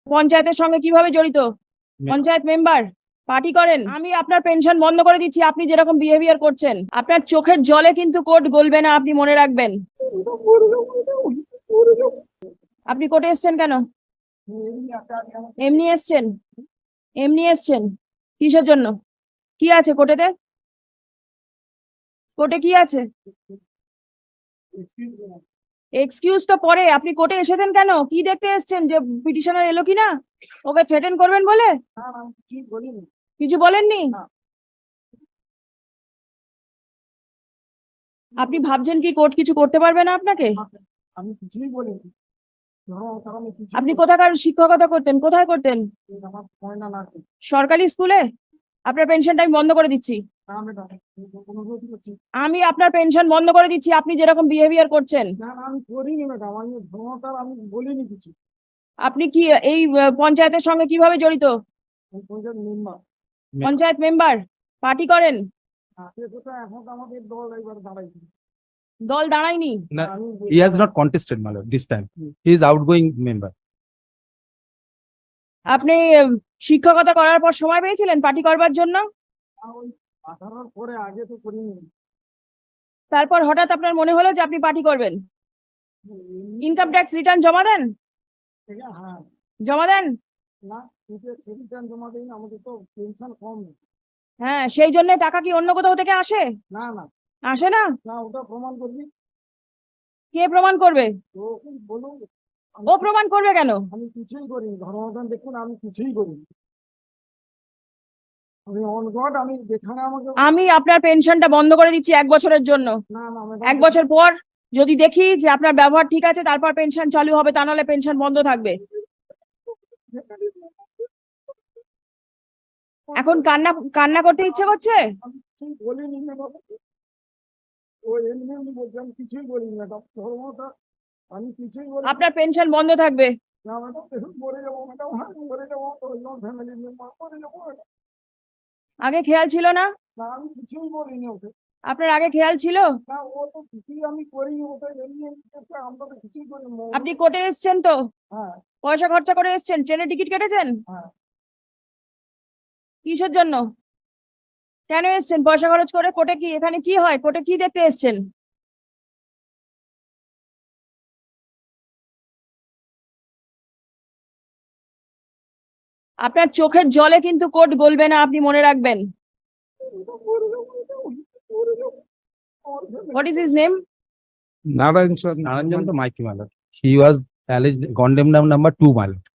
পঞ্চায়েতের সঙ্গে কিভাবে জড়িত? পঞ্চায়েত মেম্বার, পার্টি করেন। আমি আপনার পেনশন বন্ধ করে দিচ্ছি আপনি যেরকম বিহেভিয়ার করছেন। আপনার চোখের জলে কিন্তু কোর্ট গলবে না, আপনি মনে রাখবেন। আপনি কোর্টে এসছেন কেন? এমনি এসছেন? এমনি এসছেন কিসের জন্য? কি আছে কোর্টেতে? কোর্টে কি আছে? এক্সকিউজ তো পরে, আপনি কোর্টে এসেছেন কেন? কি দেখতে এসেছেন যে পিটিশনার এলো কিনা? ওকে থ্রেটেন করবেন বলে? কিছু বলেননি? আপনি ভাবছেন কি কোর্ট কিছু করতে পারবে না আপনাকে? আমি কিছুই বলিনি। আপনি কোথাকার শিক্ষকতা করতেন? কোথায় করতেন? সরকারি স্কুলে? আপনার পেনশনটা আমি বন্ধ করে দিচ্ছি। আমি আপনার পেনশন বন্ধ করে দিচ্ছি আপনি যেরকম বিহেভিয়ার করছেন। আমি করিনি ম্যাডাম, আমি বলিনি কিছু। আপনি কি এই পঞ্চায়েতের সঙ্গে কিভাবে জড়িত? পঞ্চায়েত মেম্বার, পার্টি করেন? এখন আমাদের দল একবার দাঁড়াইছে। দল দাঁড়ায়নি। He has not contested, my lord, this time. He is outgoing member. আপনি শিক্ষকতা করার পর সময় পেয়েছিলেন পার্টি করবার জন্য? ওই 18 পরে আগে তো করিনি। তারপর হঠাৎ আপনার মনে হলো যে আপনি পার্টি করবেন। ইনকাম ট্যাক্স রিটার্ন জমা দেন? হ্যাঁ। জমা দেন? না, রিটার্ন জমা দিন, আমাদের তো পেনশন কম। হ্যাঁ, সেই জন্য টাকা কি অন্য কোথাও থেকে আসে? না না আসে না? না, ওটা প্রমাণ করবি। কে প্রমাণ করবে? তো বলুন। ও প্রমাণ করবে কেন? আমি কিছুই করিনি, ধর্মদান দেখুন, আমি কিছুই করিনি। আমি অন গড, আমি যেখানে আমাকে আমি আপনার পেনশনটা বন্ধ করে দিচ্ছি 1 বছরের জন্য। না না 1 বছর পর যদি দেখি যে আপনার ব্যবহার ঠিক আছে তারপর পেনশন চালু হবে, তা নাহলে পেনশন বন্ধ থাকবে। এখন কান্না করতে ইচ্ছে করছে? আমি কিছুই বলিনি ম্যাডাম। ও এমনি এমনি বলছি, আমি কিছুই বলিনি ম্যাডাম। ধর্মটা আমি কিছুই বলি আপনার পেনশন বন্ধ থাকবে। না ম্যাডাম। দেখুন, মরে যাবো ম্যাডাম, মরে যাবো, ফ্যামিলি মেম্বার মরে যাবো ম্যাডাম। আগে খেয়াল ছিল না? না, আমি কিছুই বলিনি ওকে। আপনার আগে খেয়াল ছিল? না, ও তো কিছুই আমি করিনি, ওটা এমনি এমনি করছে, আমরা তো কিছুই করিনি। আপনি কোর্টে এসেছেন তো? হ্যাঁ পয়সা খরচা করে এসেছেন, ট্রেনের টিকিট কেটেছেন? হ্যাঁ। কিসের জন্য? কেন এসেছেন পয়সা খরচ করে? কোর্টে কি, এখানে কি হয়? কোর্টে কি দেখতে এসেছেন? আপনার চোখের জলে কিন্তু কোর্ট গলবে না, আপনি মনে রাখবেন। What is his name? Naranjan to Maiki, my lord. He was alleged condemned number 2, my lord.